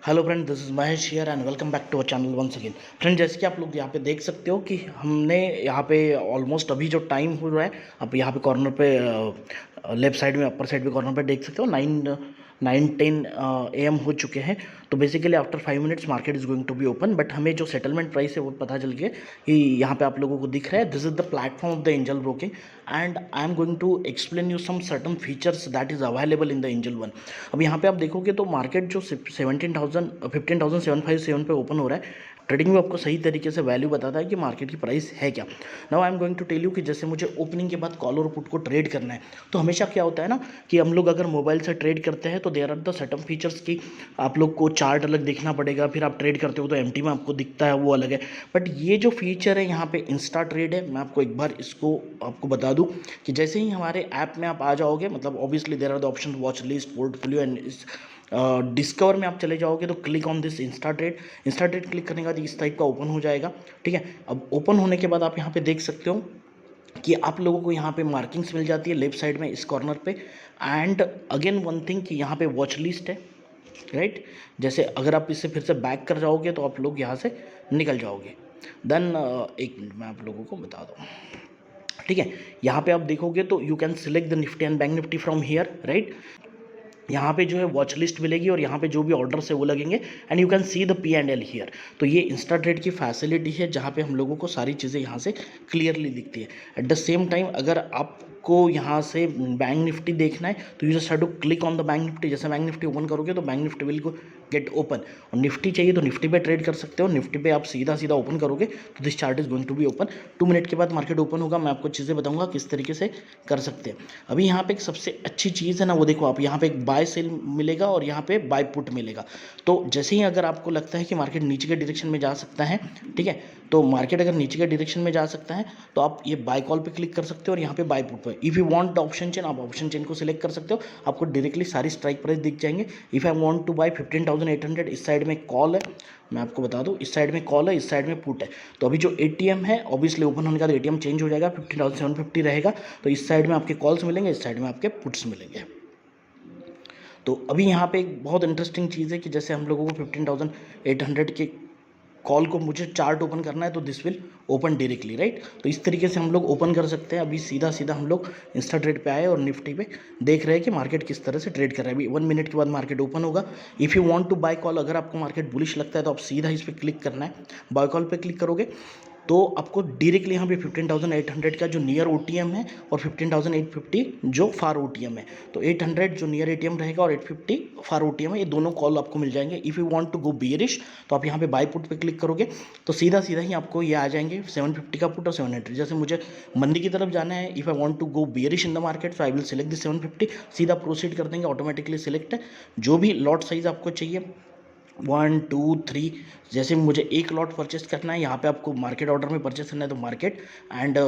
Hello friend, this is Mahesh here and welcome back to our channel once again. Friend, जैसे कि आप लोग यहाँ पे देख सकते हो कि हमने यहाँ पे ऑलमोस्ट अभी जो टाइम हो रहा है, आप यहाँ पे कॉर्नर पे लेफ्ट साइड में अपर साइड पे कॉर्नर पे देख सकते हो 9:10 AM हो चुके हैं। तो basically after 5 minutes market is going to be open, but हमें जो सेटलमेंट प्राइस है वो पता चल गया कि यहाँ पे आप लोगों को दिख रहा है, this is the platform of the Angel broking and I am going to explain you some certain features that is available in the Angel one. अब यहाँ पे आप देखोगे तो मार्केट जो 15,757 पे ओपन हो रहा है, ट्रेडिंग में आपको सही तरीके से वैल्यू बताता है कि मार्केट की प्राइस है क्या। Now I am going to tell you कि जैसे मुझे ओपनिंग के बाद कॉल और पुट को ट्रेड करना है, तो हमेशा क्या होता है ना कि हम लोग अगर मोबाइल से ट्रेड करते हैं तो there are the certain features की आप लोग को चार्ट अलग देखना पड़ेगा, फिर आप ट्रेड करते हो तो एमटी में आपको दिखता है वो अलग है। बट ये जो फीचर है यहाँ पे इंस्टा ट्रेड है, मैं आपको एक बार इसको आपको बता दूँ कि जैसे ही हमारे ऐप में आप आ जाओगे, मतलब obviously there are the option watch list, portfolio and discover में आप चले जाओगे तो click on this insta trade click करने के बाद इस टाइप का ओपन हो जाएगा। ठीक है, अब ओपन होने के बाद आप यहाँ पे देख सकते हो कि आप लोगों को यहाँ पे मार्किंग्स मिल जाती है लेफ्ट साइड में इस कॉर्नर पे। एंड अगेन वन थिंग कि यहाँ पे वॉच लिस्ट है, राइट। जैसे अगर आप इससे फिर से बैक कर जाओगे तो आप लोग यहाँ से निकल जाओगे। देन एक मिनट मैं आप लोगों को बता दूँ। ठीक है, यहाँ पे आप देखोगे तो you can select the Nifty and bank Nifty from here, right. यहाँ पे जो है वॉच लिस्ट मिलेगी और यहाँ पे जो भी ऑर्डर्स है वो लगेंगे and you can see the P&L here. तो ये इंस्टा ट्रेड की फैसिलिटी है जहाँ पे हम लोगों को सारी चीज़ें यहाँ से क्लियरली दिखती है। एट द सेम टाइम अगर आपको यहाँ से बैंक निफ्टी देखना है तो you just have to click on the bank Nifty. जैसे बैंक निफ्टी ओपन करोगे तो bank Nifty will get open. और निफ्टी चाहिए तो निफ्टी पे ट्रेड कर सकते हो। निफ्टी पे आप सीधा ओपन करोगे तो this chart is going to be open. 2 minute के बाद मार्केट ओपन होगा, मैं आपको चीज़ें बताऊंगा किस तरीके से कर सकते हैं। अभी यहाँ पे एक सबसे अच्छी चीज़ है ना, वो देखो आप यहाँ पे एक बाय सेल मिलेगा और यहाँ पे बाय पुट मिलेगा। तो जैसे ही अगर आपको लगता है कि मार्केट नीचे के डायरेक्शन में जा सकता है, ठीक है, तो मार्केट अगर नीचे के डायरेक्शन में जा सकता है तो आप ये बाय कॉल पे क्लिक कर सकते हो और यहाँ पे बाय पुट पे if you want option chain, आप ऑप्शन चेन को सिलेक्ट कर सकते हो। आपको डायरेक्टली सारी स्ट्राइक प्राइस दिख जाएंगे। If I want to buy 15,800, इस साइड में कॉल है, मैं आपको बता दूं, इस साइड में कॉल है, इस साइड में पुट है। तो अभी जो एटीएम है ऑब्वियसली ओपन होने का बाद एटीएम चेंज हो जाएगा, 15,750 रहेगा। तो इस साइड में आपके कॉल्स मिलेंगे, इस साइड में आपके पुट्स मिलेंगे। तो अभी यहाँ पे एक बहुत इंटरेस्टिंग चीज़ है कि जैसे हम लोगों को 15,800 के कॉल को मुझे चार्ट ओपन करना है तो this will open directly, right. तो इस तरीके से हम लोग ओपन कर सकते हैं। अभी सीधा हम लोग इंस्टा ट्रेड पे आए और निफ्टी पे देख रहे हैं कि मार्केट किस तरह से ट्रेड कर रहा है। अभी 1 मिनट के बाद मार्केट ओपन होगा। If you want to buy call, अगर आपको मार्केट बुलिश लगता है तो आप सीधा इस पर क्लिक करना है, बाय कॉल पे क्लिक करोगे तो आपको डायरेक्टली यहाँ पे 15,800 का जो नियर OTM है और 15,850 जो फार OTM है। तो 800 जो नियर ATM रहेगा और 850 फार OTM है, ये दोनों कॉल आपको मिल जाएंगे। If you want to go bearish तो आप यहाँ पे बाय पुट पे क्लिक करोगे तो सीधा ही आपको ये आ जाएंगे 750 का पुट और 700। जैसे मुझे मंदी की तरफ जाना है, if I want to go bearish in the market so I will select the 750, सीधा प्रोसीड कर देंगे, ऑटोमेटिकली सिलेक्ट है। जो भी लॉट साइज आपको चाहिए 1 2 3, जैसे मुझे एक लॉट परचेस करना है, यहाँ पे आपको मार्केट ऑर्डर में परचेस करना है तो मार्केट एंड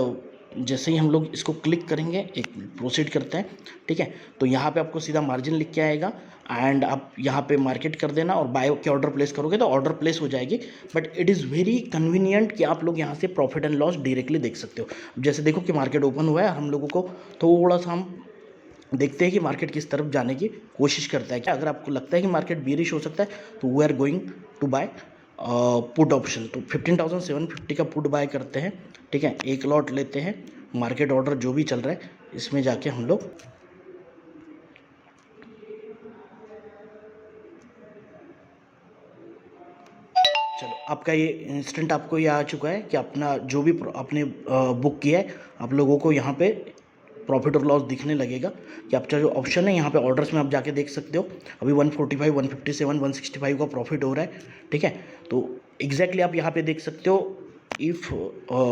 जैसे ही हम लोग इसको क्लिक करेंगे, एक प्रोसीड करते हैं, ठीक है। तो यहाँ पे आपको सीधा मार्जिन लिख के आएगा एंड आप यहाँ पे मार्केट कर देना और बाय के ऑर्डर प्लेस करोगे तो ऑर्डर प्लेस हो जाएगी। But it is very convenient कि आप लोग यहाँ से प्रॉफिट एंड लॉस डायरेक्टली देख सकते हो। जैसे देखो कि मार्केट ओपन हुआ है, हम लोगों को थोड़ा सा हम देखते हैं कि मार्केट किस तरफ जाने की कोशिश करता है। क्या अगर आपको लगता है कि मार्केट बेरिश हो सकता है तो we are going to buy put option. तो 15,750 का पुट बाय करते हैं, ठीक है। एक लॉट लेते हैं, मार्केट ऑर्डर जो भी चल रहा है इसमें जाके हम लोग चलो, आपका ये इंस्टेंट आपको ये आ चुका है कि अपना जो भी आपने बुक किया है आप लोगों को यहाँ पे प्रॉफिट और लॉस दिखने लगेगा कि आपका जो ऑप्शन है यहाँ पे ऑर्डर्स में आप जाके देख सकते हो। अभी 145 157 165 का प्रॉफिट हो रहा है, ठीक है। तो एग्जैक्टली आप यहाँ पे देख सकते हो। इफ़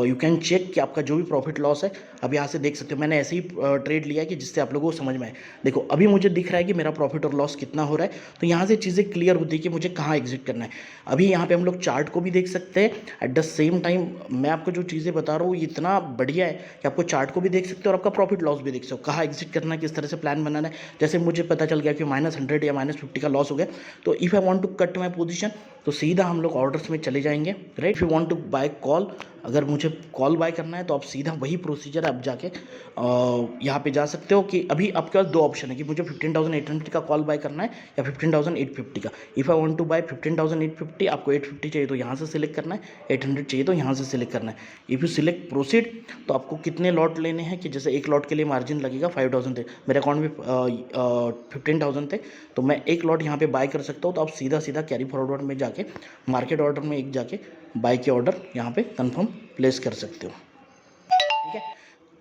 यू कैन चेक कि आपका जो भी प्रॉफिट लॉस है अब यहाँ से देख सकते हो। मैंने ऐसे ही ट्रेड लिया है कि जिससे आप लोगों को समझ में आए। देखो अभी मुझे दिख रहा है कि मेरा प्रॉफिट और लॉस कितना हो रहा है, तो यहाँ से चीज़ें क्लियर होती है कि मुझे कहाँ एग्जिट करना है। अभी यहाँ पे हम लोग चार्ट को भी देख सकते हैं। एट द सेम टाइम मैं आपको जो चीज़ें बता रहा हूँ ये इतना बढ़िया है कि आपको चार्ट को भी देख सकते हो और आपका प्रॉफिट लॉस भी देख सकते हो, कहाँ एग्जिट करना है, किस तरह से प्लान बनाना है। जैसे मुझे पता चल गया कि -100 या -50 का लॉस हो गया, तो if I want to cut my position तो सीधा हम लोग ऑर्डर्स में चले जाएंगे, right. If you want to buy call, अगर मुझे कॉल बाय करना है तो आप सीधा वही प्रोसीजर आप जाके यहाँ पे जा सकते हो कि अभी आपके पास दो ऑप्शन है कि मुझे 15,800 का कॉल बाय करना है या 15,850 का। If I want to buy 15,850, आपको 850 चाहिए तो यहाँ से सिलेक्ट करना है, 800 चाहिए तो यहाँ से सिलेक्ट करना है। इफ़ यू सिलेक्ट प्रोसीड तो आपको कितने लॉट लेने हैं कि जैसे एक लॉट के लिए मार्जिन लगेगा 5,000 थे, मेरे अकाउंट में 15,000 थे, तो मैं एक लॉट यहाँ पे बाय कर सकता हूँ। तो आप सीधा सीधा कैरी फॉरवर्ड में जाके मार्केट ऑर्डर में एक जाके बाय के ऑर्डर यहाँ पे कंफर्म प्लेस कर सकते हो। ठीक है,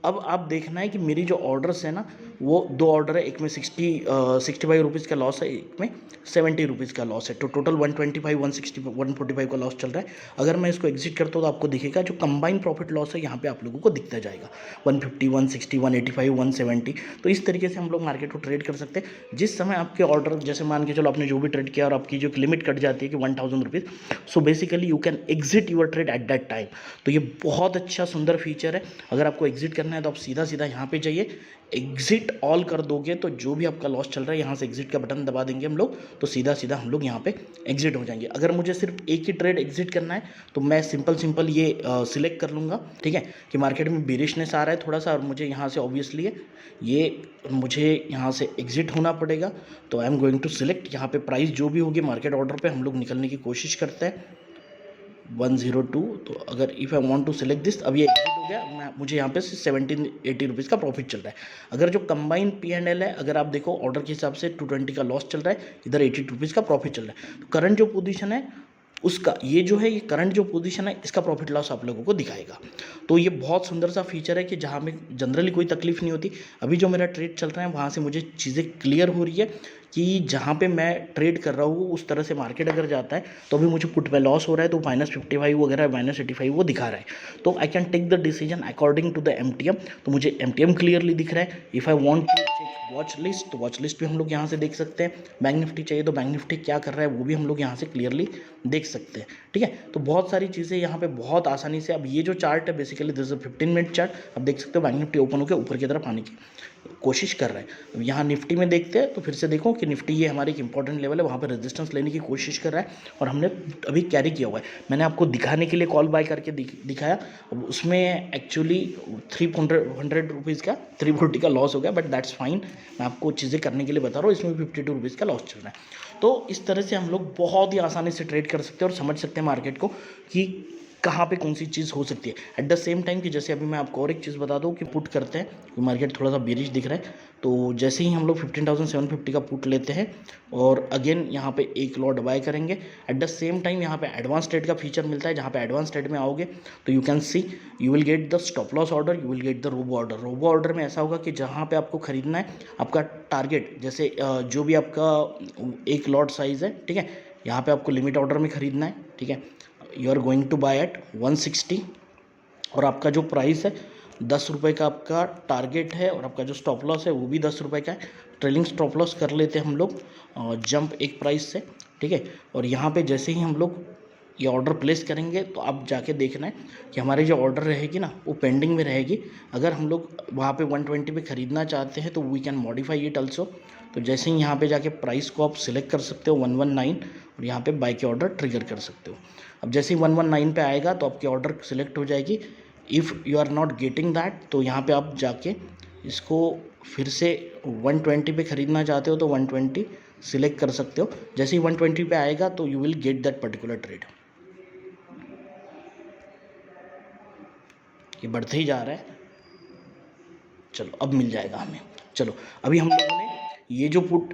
अब आप देखना है कि मेरी जो ऑर्डर्स है ना वो दो ऑर्डर है, एक में 65 रुपीज़ का लॉस है, एक में 70 रुपीज़ का लॉस है, तो टोटल 125 160 145 का लॉस चल रहा है। अगर मैं इसको एग्जिट करता हूँ तो आपको दिखेगा जो कंबाइंड प्रॉफिट लॉस है यहाँ पे आप लोगों को दिखता जाएगा 150 160 185 170। तो इस तरीके से हम लोग मार्केट को ट्रेड कर सकते हैं। जिस समय आपके ऑर्डर जैसे मान के चलो आपने जो भी ट्रेड किया और आपकी जो लिमिट कट जाती है कि 1,000 rupees, so basically you can exit your trade at that time. तो ये बहुत अच्छा सुंदर फीचर है। अगर आपको एग्जिट करना है तो आप सीधा सीधा यहाँ पे जाइए, एग्जिट ऑल कर दोगे तो जो भी आपका लॉस चल रहा है यहाँ से एग्जिट का बटन दबा देंगे हम लोग, तो सीधा सीधा हम लोग यहाँ पे एग्जिट हो जाएंगे। अगर मुझे सिर्फ एक ही ट्रेड एग्जिट करना है तो मैं सिंपल ये सिलेक्ट कर लूँगा। ठीक है, कि मार्केट में बेरिशनेस आ रहा है थोड़ा सा और मुझे यहाँ से ऑब्वियसली मुझे यहाँ से एग्जिट होना पड़ेगा। तो I am going to select, यहाँ पे प्राइस जो भी होगी मार्केट ऑर्डर पे हम लोग निकलने की कोशिश करते हैं 102। तो अगर if I want to select this, अब ये एग्जिट हो गया, मुझे यहाँ पे 1780 रुपीज़ का प्रॉफिट चल रहा है। अगर जो कंबाइन P&L है, अगर आप देखो ऑर्डर के हिसाब से 220 का लॉस चल रहा है, इधर 80 रुपीज़ का प्रॉफिट चल रहा है। तो करंट जो पोजीशन है उसका ये जो है, ये करंट जो पोजीशन है इसका प्रॉफिट लॉस आप लोगों को दिखाएगा। तो ये बहुत सुंदर सा फीचर है कि जहाँ में जनरली कोई तकलीफ नहीं होती। अभी जो मेरा ट्रेड चल रहा है वहाँ से मुझे चीज़ें क्लियर हो रही है कि जहाँ पे मैं ट्रेड कर रहा हूँ उस तरह से मार्केट अगर जाता है तो अभी मुझे पुट पे लॉस हो रहा है, तो -55 वगैरह -85 वो दिखा रहा है। तो I can take the decision according to the MTM। तो मुझे MTM क्लियरली दिख रहा है। If I want to check watch list, तो वॉच लिस्ट भी हम लोग यहाँ से देख सकते हैं। बैंक निफ्टी चाहिए तो बैंक निफ्टी क्या कर रहा है वो भी हम लोग यहाँ से क्लियरली देख सकते हैं। ठीक है, तो बहुत सारी चीज़ें यहाँ पे बहुत आसानी से। अब ये जो चार्ट है basically this is 15 minute chart, अब देख सकते हो बैंक निफ्टी ओपन होकर ऊपर की तरफ आने की कोशिश कर रहा है। अब यहाँ निफ्टी में देखते हैं तो फिर से देखो कि निफ्टी ये हमारे एक इंपॉर्टेंट लेवल है, वहाँ पर रेजिस्टेंस लेने की कोशिश कर रहा है और हमने अभी कैरी किया हुआ है। मैंने आपको दिखाने के लिए कॉल बाय करके दिखाया, अब उसमें एक्चुअली 300 रुपीज़ का 340 का लॉस हो गया, बट दैट्स फाइन। मैं आपको चीज़ें करने के लिए बता रहा हूँ, इसमें 52 रुपीज़ का लॉस चल रहा है। तो इस तरह से हम लोग बहुत ही आसानी से ट्रेड कर सकते हैं और समझ सकते हैं मार्केट को कि कहाँ पे कौन सी चीज़ हो सकती है। एट द सेम टाइम कि जैसे अभी मैं आपको और एक चीज़ बता दूँ कि पुट करते हैं, मार्केट थोड़ा सा बेरिश दिख रहा है, तो जैसे ही हम लोग 15,750 का पुट लेते हैं और अगेन यहाँ पे एक लॉट बाय करेंगे, एट द सेम टाइम यहाँ पे एडवांस ट्रेड का फीचर मिलता है, जहाँ पे एडवांस ट्रेड में आओगे तो you can see you will get the stop loss order, you will get the robo order. Robo order में ऐसा होगा कि जहाँ पे आपको खरीदना है आपका टारगेट, जैसे जो भी आपका एक लॉट साइज़ है, ठीक है, यहाँ पे आपको लिमिट ऑर्डर में खरीदना है। ठीक है, you are going to buy at 160 और आपका जो प्राइस है 10 रुपये का आपका टारगेट है और आपका जो स्टॉप लॉस है वो भी 10 रुपये का है। ट्रेलिंग स्टॉप लॉस कर लेते हैं हम लोग जंप एक प्राइस से। ठीक है, और यहाँ पे जैसे ही हम लोग ये ऑर्डर प्लेस करेंगे तो आप जाके देखना है कि हमारी जो ऑर्डर रहेगी ना वो पेंडिंग में रहेगी। अगर हम लोग वहाँ पे 120 पे ख़रीदना चाहते हैं तो we can modify it also. तो जैसे ही यहाँ पे जाके प्राइस को आप सिलेक्ट कर सकते हो 119 और यहाँ पे बाय के ऑर्डर ट्रिगर कर सकते हो। अब जैसे ही 119 पे आएगा तो आपकी ऑर्डर सिलेक्ट हो जाएगी। If you are not getting that तो यहाँ पे आप जाके इसको फिर से 120 पे ख़रीदना चाहते हो तो 120 सिलेक्ट कर सकते हो। जैसे ही 120 पे आएगा तो you will get that particular trade. ये बढ़ते ही जा रहा है, चलो अब मिल जाएगा हमें। चलो अभी हम लोगों ने ये जो पुट,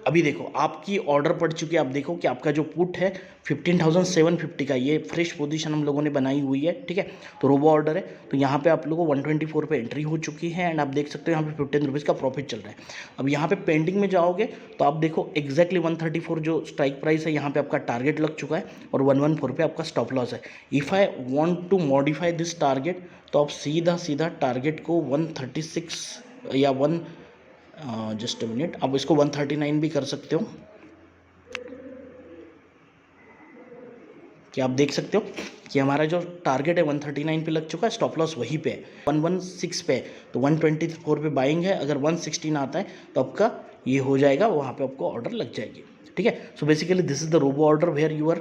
अभी देखो आपकी ऑर्डर पड़ चुकी है। आप देखो कि आपका जो पुट है 15,750 का, ये फ्रेश पोजीशन हम लोगों ने बनाई हुई है। ठीक है, तो रोबो ऑर्डर है, तो यहाँ पे आप लोगों को 124 पे एंट्री हो चुकी है एंड आप देख सकते हो यहाँ पे 15 रुपीज़ का प्रॉफिट चल रहा है। अब यहाँ पे पेंडिंग में जाओगे तो आप देखो एग्जैक्टली 134 जो स्ट्राइक प्राइस है यहाँ पे आपका टारगेट लग चुका है और 114 पे आपका स्टॉप लॉस है। If I want to modify this target तो आप सीधा टारगेट को 136 या जस्ट मिनट, अब इसको 139 भी कर सकते हो। कि आप देख सकते हो कि हमारा जो टारगेट है 139 पे लग चुका है, स्टॉप लॉस वहीं पे है 116 पे, तो 124 पे बाइंग है। अगर 116 आता है तो आपका ये हो जाएगा, वहाँ पे आपको ऑर्डर लग जाएगी। ठीक है, so basically this is the robo order where you are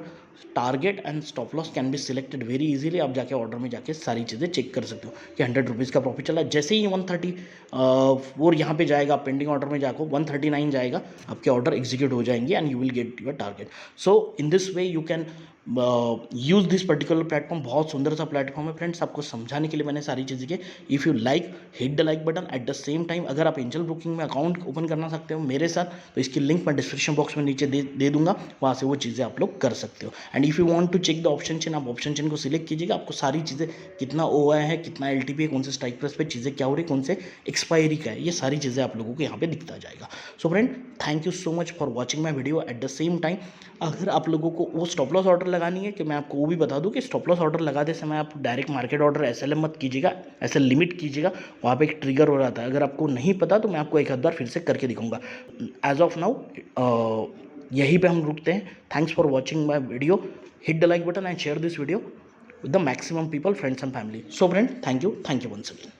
target and stop loss can be selected very easily. आप जाके ऑर्डर में जाके सारी चीज़ें चेक कर सकते हो कि 100 रुपीज़ का प्रॉफिट चला है। जैसे ही 130 और यहाँ पे जाएगा, पेंडिंग ऑर्डर में जाकर 139 जाएगा, आपके ऑर्डर एग्जीक्यूट हो जाएंगे and you will get your target. So in this way you can use this particular platform. बहुत सुंदर सा प्लेटफॉर्म है फ्रेंड्स, आपको समझाने के लिए मैंने सारी चीज़ें की। If you like, hit the like button. At the same time अगर आप एंजल ब्रोकिंग में अकाउंट ओपन करना सकते हो मेरे साथ, तो इसकी लिंक मैं डिस्क्रिप्शन बॉक्स में नीचे दे दूंगा, वहाँ से वो चीज़ें आप लोग कर सकते हो। And if you want to check the option chain, आप ऑप्शन चेन को सिलेक्ट कीजिएगा, आपको सारी चीज़ें कितना OI है, कितना LTP है, कौन से स्ट्राइक प्राइस पे चीज़ें क्या हो रही, कौन से एक्सपायरी का है, ये सारी चीज़ें आप लोगों को यहाँ पे दिखता जाएगा। So friend, thank you so much for watching my video. At the same time अगर आप लोगों को वो स्टॉप लॉस ऑर्डर लगानी है, कि मैं आपको वो भी बता दूं कि स्टॉप लॉस ऑर्डर लगाते समय आप डायरेक्ट मार्केट ऑर्डर SLM मत कीजिएगा, ऐसे लिमिट कीजिएगा, वहाँ पे एक ट्रिगर हो जाता है। अगर आपको नहीं पता तो मैं आपको एक आध बार फिर से करके दिखाऊंगा। एज ऑफ नाउ यहीं पे हम रुकते हैं। Thanks for watching my video. Hit the like button and share this video with the maximum people, friends and family. So friend, thank you once again.